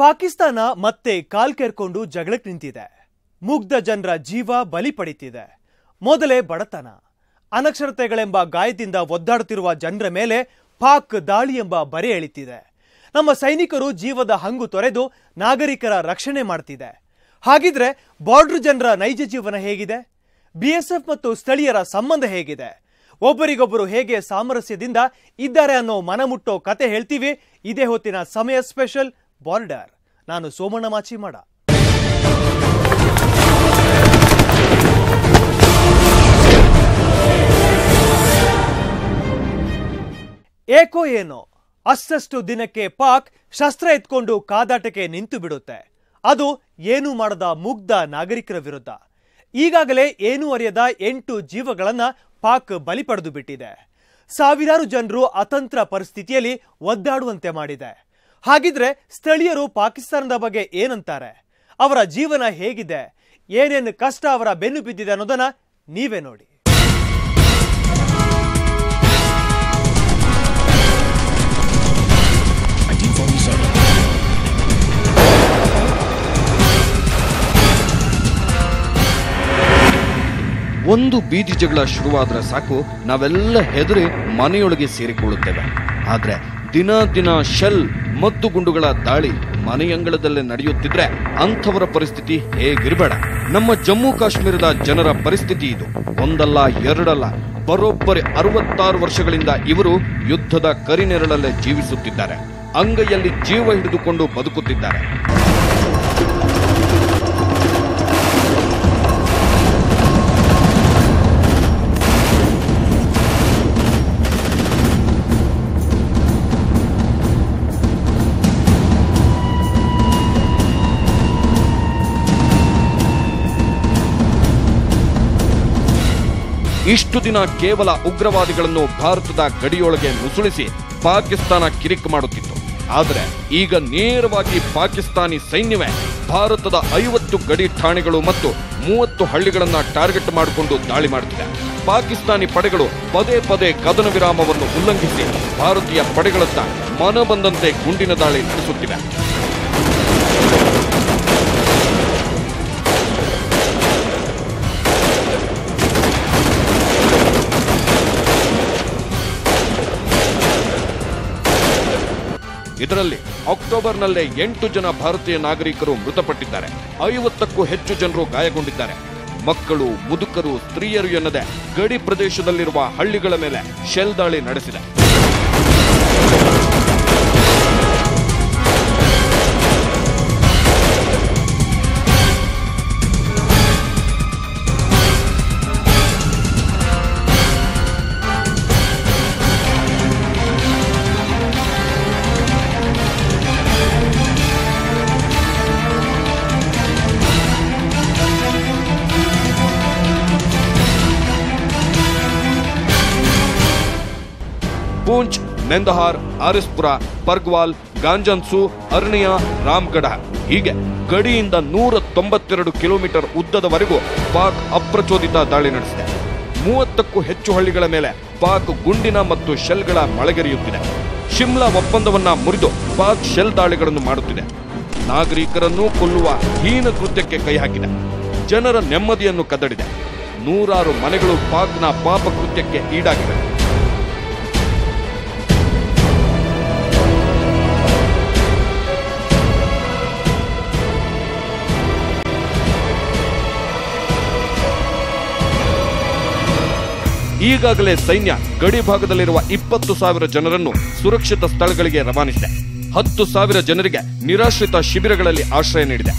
ಪಾಕಿಸ್ತಾನ ಮತ್ತೆ ಕಾಲ್ ಕೆರ್ಕೊಂಡು ಜಗಳಕ್ಕೆ ನಿಂತಿದೆ. ಮುಗ್ಧ ಜನರ ಜೀವ ಬಲಿ ಪಡಿತಿದೆ. ಮೊದಲೇ ಬಡತನ, ಅನಕ್ಷರತೆಗಳೆಂಬ ಗಾಯದಿಂದ ಒದ್ದಾಡುತ್ತಿರುವ ಜನರ ಮೇಲೆ ಪಾಕ್ ದಾಳಿ ಎಂಬ ಬರೆ ಎಳಿತಿದೆ. ನಮ್ಮ ಸೈನಿಕರು ಜೀವದ ಹಂಗು ತೊರೆದು ನಾಗರಿಕರ ರಕ್ಷಣೆ ಮಾಡ್ತಿದೆ. ಹಾಗಿದ್ರೆ ಬಾರ್ಡರ್ ಜನರ ನೈಜ ಜೀವನ ಹೇಗಿದೆ? ಬಿಎಸ್ಎಫ್ ಮತ್ತು ಸ್ಥಳೀಯರ ಸಂಬಂಧ ಹೇಗಿದೆ? ಒಬ್ಬರಿಗೊಬ್ಬರು ಹೇಗೆ ಸಾಮರಸ್ಯದಿಂದ ಇದ್ದಾರೆ ಅನ್ನೋ ಮನಮುಟ್ಟೋ ಕತೆ ಹೇಳ್ತೀವಿ. ಇದೇ ಹೊತ್ತಿನ ಸಮಯ ಸ್ಪೆಷಲ್ ಬಾರ್ಡರ್. ನಾನು ಸೋಮಣ್ಣ ಮಾಚಿಮಾಡ. ಏಕೋ ಏನೋ ಅಷ್ಟಷ್ಟು ದಿನಕ್ಕೆ ಪಾಕ್ ಶಸ್ತ್ರ ಎತ್ಕೊಂಡು ಕಾದಾಟಕ್ಕೆ ನಿಂತು ಬಿಡುತ್ತೆ. ಅದು ಏನೂ ಮಾಡದ ಮುಗ್ಧ ನಾಗರಿಕರ ವಿರುದ್ಧ. ಈಗಾಗಲೇ ಏನೂ ಅರಿಯದ 8 ಜೀವಗಳನ್ನ ಪಾಕ್ ಬಲಿ ಪಡೆದು ಬಿಟ್ಟಿದೆ. ಸಾವಿರಾರು ಜನರು ಅತಂತ್ರ ಪರಿಸ್ಥಿತಿಯಲ್ಲಿ ಒದ್ದಾಡುವಂತೆ ಮಾಡಿದೆ. ಹಾಗಿದ್ರೆ ಸ್ಥಳೀಯರು ಪಾಕಿಸ್ತಾನದ ಬಗ್ಗೆ ಏನಂತಾರೆ? ಅವರ ಜೀವನ ಹೇಗಿದೆ? ಏನೇನು ಕಷ್ಟ ಅವರ ಬೆನ್ನು ಬಿದ್ದಿದೆ ಅನ್ನೋದನ್ನ ನೀವೇ ನೋಡಿ. ಒಂದು ಬೀದಿ ಜಗಳ ಶುರುವಾದ್ರೆ ಸಾಕು, ನಾವೆಲ್ಲ ಹೆದರಿ ಮನೆಯೊಳಗೆ ಸೇರಿಕೊಳ್ಳುತ್ತೇವೆ. ಆದ್ರೆ ದಿನ ದಿನ ಶೆಲ್ ಮದ್ದು ಗುಂಡುಗಳ ದಾಳಿ ಮನೆಯಂಗಳದಲ್ಲೇ ನಡೆಯುತ್ತಿದ್ರೆ ಅಂಥವರ ಪರಿಸ್ಥಿತಿ ಹೇಗಿರಬೇಡ. ನಮ್ಮ ಜಮ್ಮು ಕಾಶ್ಮೀರದ ಜನರ ಪರಿಸ್ಥಿತಿ ಇದು. ಒಂದಲ್ಲ ಎರಡಲ್ಲ, ಬರೋಬ್ಬರಿ 66 ವರ್ಷಗಳಿಂದ ಇವರು ಯುದ್ಧದ ಕರಿನೆರಳಲ್ಲೇ ಜೀವಿಸುತ್ತಿದ್ದಾರೆ. ಅಂಗೈಯಲ್ಲಿ ಜೀವ ಹಿಡಿದುಕೊಂಡು ಬದುಕುತ್ತಿದ್ದಾರೆ. ಇಷ್ಟು ದಿನ ಕೇವಲ ಉಗ್ರವಾದಿಗಳನ್ನು ಭಾರತದ ಗಡಿಯೊಳಗೆ ನುಸುಳಿಸಿ ಪಾಕಿಸ್ತಾನ ಕಿರಿಕ್ ಮಾಡುತ್ತಿತ್ತು. ಆದರೆ ಈಗ ನೇರವಾಗಿ ಪಾಕಿಸ್ತಾನಿ ಸೈನ್ಯವೇ ಭಾರತದ 50 ಗಡಿ ಠಾಣೆಗಳು ಮತ್ತು 30 ಹಳ್ಳಿಗಳನ್ನ ಟಾರ್ಗೆಟ್ ಮಾಡಿಕೊಂಡು ದಾಳಿ ಮಾಡುತ್ತಿದೆ. ಪಾಕಿಸ್ತಾನಿ ಪಡೆಗಳು ಪದೇ ಪದೇ ಕದನ ವಿರಾಮವನ್ನು ಉಲ್ಲಂಘಿಸಿ ಭಾರತೀಯ ಪಡೆಗಳತ್ತ ಮನಬಂದಂತೆ ಗುಂಡಿನ ದಾಳಿ ನಡೆಸುತ್ತಿವೆ. ಇದರಲ್ಲಿ ಅಕ್ಟೋಬರ್ನಲ್ಲೇ 8 ಜನ ಭಾರತೀಯ ನಾಗರಿಕರು ಮೃತಪಟ್ಟಿದ್ದಾರೆ. 50ಕ್ಕೂ ಹೆಚ್ಚು ಜನರು ಗಾಯಗೊಂಡಿದ್ದಾರೆ. ಮಕ್ಕಳು, ಮುದುಕರು, ಸ್ತ್ರೀಯರು ಎನ್ನದೆ ಗಡಿ ಪ್ರದೇಶದಲ್ಲಿರುವ ಹಳ್ಳಿಗಳ ಮೇಲೆ ಶೆಲ್ ದಾಳಿ ನಡೆಸಿದೆ. पूंछ, नेंदहार, आरिसपुर, पर्गवाल, गांजनसू, अरनिया, रामगढ़ ಹೀಗೆ ಗಡಿಯಿಂದ 192 ಕಿಲೋಮೀಟರ್ ಉದ್ದದವರೆಗೂ ಪಾಕ್ ಅಪ್ರಚೋದಿತ ದಾಳಿ ನಡೆಸಿದೆ. 30ಕ್ಕೂ ಹೆಚ್ಚು ಹಳ್ಳಿಗಳ ಮೇಲೆ ಪಾಕ್ ಗುಂಡಿನ ಮತ್ತು ಶೆಲ್ಗಳ ಮಳೆಗರೆಯುತ್ತಿದೆ. ಶಿಮ್ಲಾ ಒಪ್ಪಂದವನ್ನ ಮುರಿದು ಪಾಕ್ ಶೆಲ್ ದಾಳಿಗಳನ್ನು ಮಾಡುತ್ತಿದೆ. ನಾಗರಿಕರನ್ನು ಕೊಲ್ಲುವ ಹೀನ ಕೃತ್ಯಕ್ಕೆ ಕೈ ಹಾಕಿದೆ. ಜನರ ನೆಮ್ಮದಿಯನ್ನು ಕದಡಿದೆ. 100 ಮನೆಗಳು ಪಾಕ್ನ ಪಾಪ ಕೃತ್ಯಕ್ಕೆ ಈಡಾಗಿವೆ. ಈಗಾಗಲೇ ಸೈನ್ಯ ಗಡಿ ಭಾಗದಲ್ಲಿರುವ 20,000 ಜನರನ್ನು ಸುರಕ್ಷಿತ ಸ್ಥಳಗಳಿಗೆ ರವಾನಿಸಿದೆ. 10,000 ಜನರಿಗೆ ನಿರಾಶ್ರಿತ ಶಿಬಿರಗಳಲ್ಲಿ ಆಶ್ರಯ ನೀಡಿದೆ.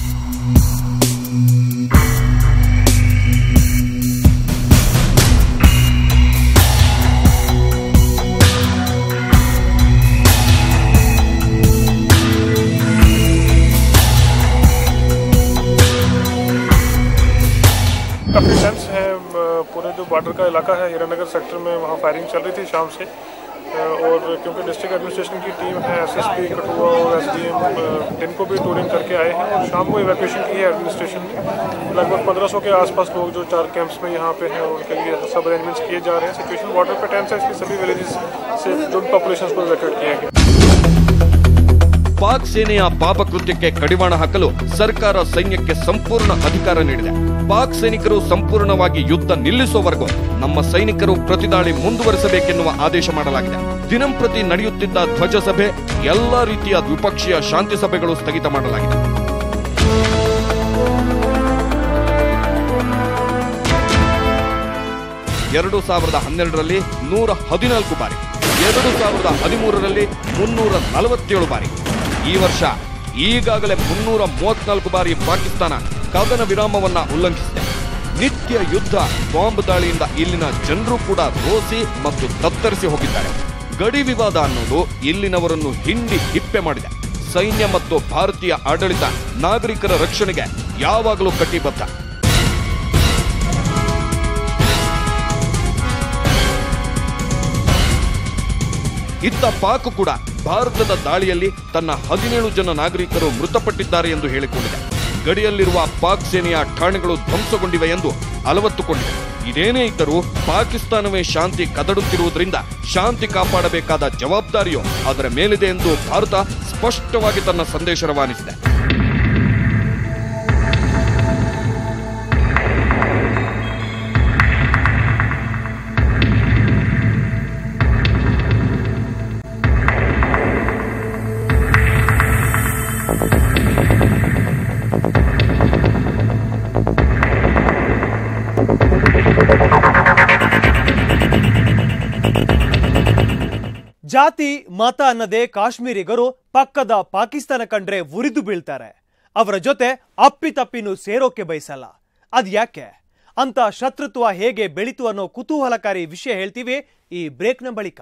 काफ़ी टेंस है पूरे जो बॉर्डर का इलाका है हीरानगर सेक्टर में, वहाँ फायरिंग चल रही थी शाम से। और क्योंकि डिस्ट्रिक्ट एडमिनिस्ट्रेशन की टीम है, एसएसपी कठुआ और एसडीएम दिन को भी टूरिंग करके आए हैं और शाम को इवैक्यूएशन की है एडमिनिस्ट्रेशन ने। लगभग 1500 के आसपास लोग जो 4 कैंप्स में यहाँ पे हैं उनके लिए सब अरेंजमेंट्स किए जा रहे हैं। सिचुएशन बॉर्डर पे टेंस है, इसलिए सभी विलेजेस से जो पॉपुलेशन को इवैक्यूएट किया गया। ಪಾಕ್ ಸೇನೆಯ ಪಾಪಕೃತ್ಯಕ್ಕೆ ಕಡಿವಾಣ ಹಾಕಲು ಸರ್ಕಾರ ಸೈನ್ಯಕ್ಕೆ ಸಂಪೂರ್ಣ ಅಧಿಕಾರ ನೀಡಿದೆ. ಪಾಕ್ ಸೈನಿಕರು ಸಂಪೂರ್ಣವಾಗಿ ಯುದ್ಧ ನಿಲ್ಲಿಸುವವರೆಗೂ ನಮ್ಮ ಸೈನಿಕರು ಪ್ರತಿದಾಳಿ ಮುಂದುವರಿಸಬೇಕೆನ್ನುವ ಆದೇಶ ಮಾಡಲಾಗಿದೆ. ದಿನಂಪ್ರತಿ ನಡೆಯುತ್ತಿದ್ದ ಧ್ವಜ ಸಭೆ, ಎಲ್ಲಾ ರೀತಿಯ ದ್ವಿಪಕ್ಷೀಯ ಶಾಂತಿ ಸಭೆಗಳು ಸ್ಥಗಿತ ಮಾಡಲಾಗಿದೆ. ಎರಡು 2012ರಲ್ಲಿ 114 ಬಾರಿ, 2013ರಲ್ಲಿ 347 ಬಾರಿ, ಈ ವರ್ಷ ಈಗಾಗಲೇ 334 ಬಾರಿ ಪಾಕಿಸ್ತಾನ ಕದನ ವಿರಾಮವನ್ನ ಉಲ್ಲಂಘಿಸಿದೆ. ನಿತ್ಯ ಯುದ್ಧ, ಬಾಂಬ್ ದಾಳಿಯಿಂದ ಇಲ್ಲಿನ ಜನರು ಕೂಡ ರೋಸಿ ಮತ್ತು ತತ್ತರಿಸಿ ಹೋಗಿದ್ದಾರೆ. ಗಡಿ ವಿವಾದ ಅನ್ನೋದು ಇಲ್ಲಿನವರನ್ನು ಹಿಂಡಿ ಹಿಪ್ಪೆ ಮಾಡಿದೆ. ಸೈನ್ಯ ಮತ್ತು ಭಾರತೀಯ ಆಡಳಿತ ನಾಗರಿಕರ ರಕ್ಷಣೆಗೆ ಯಾವಾಗಲೂ ಕಟಿಬದ್ಧ. ಇತ್ತ ಪಾಕ್ ಕೂಡ ಭಾರತದ ದಾಳಿಯಲ್ಲಿ ತನ್ನ 17 ಜನ ನಾಗರಿಕರು ಮೃತಪಟ್ಟಿದ್ದಾರೆ ಎಂದು ಹೇಳಿಕೊಂಡಿದೆ. ಗಡಿಯಲ್ಲಿರುವ ಪಾಕ್ ಸೇನೆಯ ಠಾಣೆಗಳು ಧ್ವಂಸಗೊಂಡಿವೆ ಎಂದು ಅಲವತ್ತುಕೊಂಡಿದೆ. ಇದೇನೇ ಇದ್ದರೂ ಪಾಕಿಸ್ತಾನವೇ ಶಾಂತಿ ಕದಡುತ್ತಿರುವುದರಿಂದ ಶಾಂತಿ ಕಾಪಾಡಬೇಕಾದ ಜವಾಬ್ದಾರಿಯು ಅದರ ಮೇಲಿದೆ ಎಂದು ಭಾರತ ಸ್ಪಷ್ಟವಾಗಿ ತನ್ನ ಸಂದೇಶ ರವಾನಿಸಿದೆ. ಜಾತಿ ಮತ ಅನ್ನದೇ ಕಾಶ್ಮೀರಿಗರು ಪಕ್ಕದ ಪಾಕಿಸ್ತಾನ ಕಂಡ್ರೆ ಉರಿದು ಬೀಳ್ತಾರೆ. ಅವರ ಜೊತೆ ಅಪ್ಪಿತಪ್ಪಿನೂ ಸೇರೋಕೆ ಬಯಸಲ್ಲ. ಅದ್ಯಾಕೆ ಅಂತ ಶತ್ರುತ್ವ ಹೇಗೆ ಬೆಳೀತು ಅನ್ನೋ ಕುತೂಹಲಕಾರಿ ವಿಷಯ ಹೇಳ್ತೀವಿ ಈ ಬ್ರೇಕ್ನ ಬಳಿಕ.